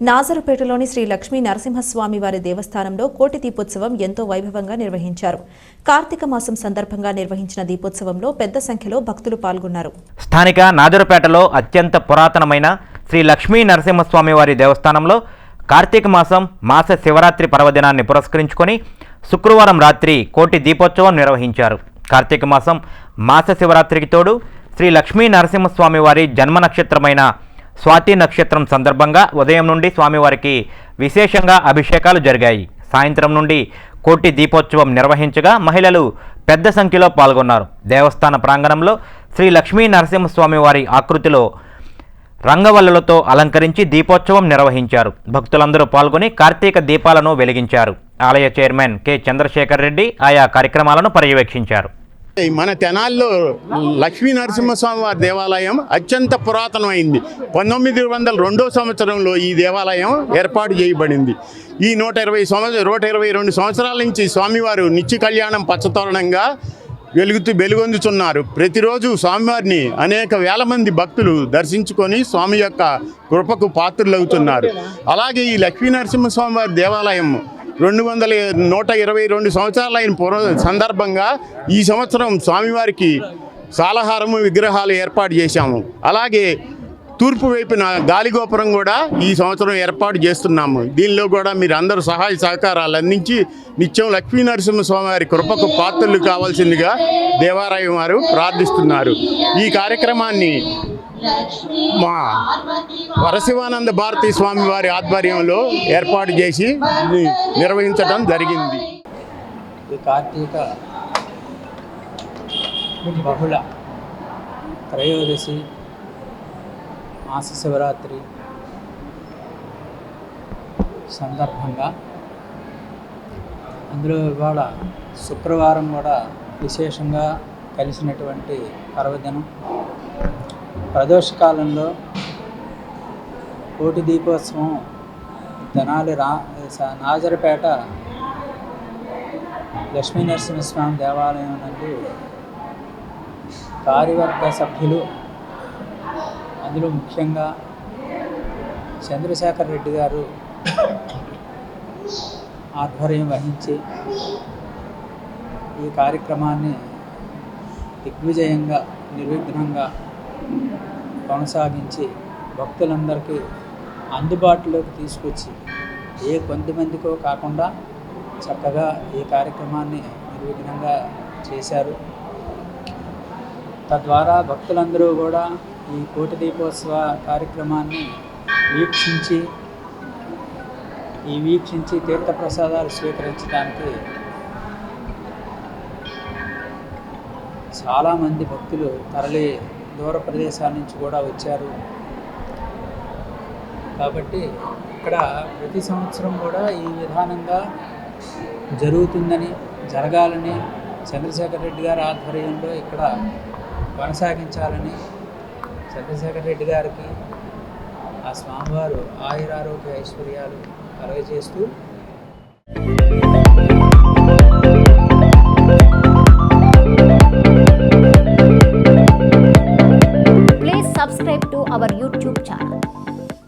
నాజరుపేటలోని శ్రీ లక్ష్మీ నరసింహస్వామి వారి దేవస్థానంలో కోటి దీపోత్సవం ఎంతో వైభవంగా నిర్వహించారు. కార్తీక మాసం సందర్భంగా నిర్వహించిన దీపోత్సవంలో పెద్ద సంఖ్యలో భక్తులు పాల్గొన్నారు. స్థానిక నాజరుపేటలో అత్యంత పురాతనమైన శ్రీ లక్ష్మీ నరసింహస్వామి వారి దేవస్థానంలో కార్తీక మాసం మాస శివరాత్రి పర్వదినాన్ని పురస్కరించుకొని శుక్రవారం రాత్రి కోటి దీపోత్సవం నిర్వహించారు. కార్తీక మాసం మాస శివరాత్రికి తోడు శ్రీ లక్ష్మీ నరసింహస్వామి వారి జన్మ నక్షత్రమైన స్వాతి నక్షత్రం సందర్భంగా ఉదయం నుండి స్వామివారికి విశేషంగా అభిషేకాలు జరిగాయి. సాయంత్రం నుండి కోటి దీపోత్సవం నిర్వహించగా మహిళలు పెద్ద సంఖ్యలో పాల్గొన్నారు. దేవస్థాన ప్రాంగణంలో శ్రీ లక్ష్మీ నరసింహస్వామి వారి ఆకృతిలో రంగవల్లులతో అలంకరించి దీపోత్సవం నిర్వహించారు. భక్తులందరూ పాల్గొని కార్తీక దీపాలను వెలిగించారు. ఆలయ చైర్మన్ కె చంద్రశేఖర్ రెడ్డి ఆయా కార్యక్రమాలను పర్యవేక్షించారు. మన తెనాల్లో లక్ష్మీ నరసింహస్వామి వారి దేవాలయం అత్యంత పురాతనమైంది. 1902 సంవత్సరంలో ఈ దేవాలయం ఏర్పాటు చేయబడింది. ఈ 122 సంవత్సరాల నుంచి స్వామివారు నిత్య కళ్యాణం పచ్చతోరణంగా వెలుగొందుతున్నారు. ప్రతిరోజు స్వామివారిని అనేక వేల మంది భక్తులు దర్శించుకొని స్వామి యొక్క కృపకు పాత్రులవుతున్నారు. అలాగే ఈ లక్ష్మీ నరసింహస్వామి వారి దేవాలయం 122 సంవత్సరాలైన సందర్భంగా ఈ సంవత్సరం స్వామివారికి సాలహారము విగ్రహాలు ఏర్పాటు చేశాము. అలాగే తూర్పు వైపున గాలిగోపురం కూడా ఈ సంవత్సరం ఏర్పాటు చేస్తున్నాము. దీనిలో కూడా మీరు అందరూ సహాయ సహకారాలు అందించి నిత్యం లక్ష్మీ నరసింహస్వామి వారి కృపకు పాత్రలు కావాల్సిందిగా దేవాలయం వారు ప్రార్థిస్తున్నారు. ఈ కార్యక్రమాన్ని మా వరశివానంద భారతీ స్వామి వారి ఆధ్వర్యంలో ఏర్పాటు చేసి నిర్వహించడం జరిగింది. ఈ కార్తీక బహుళ త్రయోదశి మాస శివరాత్రి సందర్భంగా అందులో ఇవాళ శుక్రవారం కూడా విశేషంగా కలిసినటువంటి పర్వదినం. ప్రదోషకాలంలో కోటి దీపోత్సవం తెనాలి నాజరుపేట లక్ష్మీ నరసింహస్వామి దేవాలయం నందు కార్యవర్గ సభ్యులు, అందులో ముఖ్యంగా చంద్రశేఖర్ రెడ్డి గారు ఆధ్వర్యం వహించి ఈ కార్యక్రమాన్ని దిగ్విజయంగా నిర్విఘ్నంగా కొనసాగించి భక్తులందరికీ అందుబాటులోకి తీసుకొచ్చి కొంతమందికో కాకుండా చక్కగా ఈ కార్యక్రమాన్ని నిర్విఘ్నంగా చేశారు. తద్వారా భక్తులందరూ కూడా ఈ కోటి దీపోత్సవ కార్యక్రమాన్ని వీక్షించి తీర్థప్రసాదాలు స్వీకరించడానికి చాలామంది భక్తులు తరలి దూర ప్రదేశాల నుంచి కూడా వచ్చారు. కాబట్టి ఇక్కడ ప్రతి సంవత్సరం కూడా ఈ విధానంగా జరగాలని చంద్రశేఖర్ రెడ్డి గారి ఆధ్వర్యంలో ఇక్కడ కొనసాగించాలని చంద్రశేఖర్ రెడ్డి గారికి ఆ స్వామివారు ఆయురారోగ్య ఐశ్వర్యాలు కలుగజేస్తూ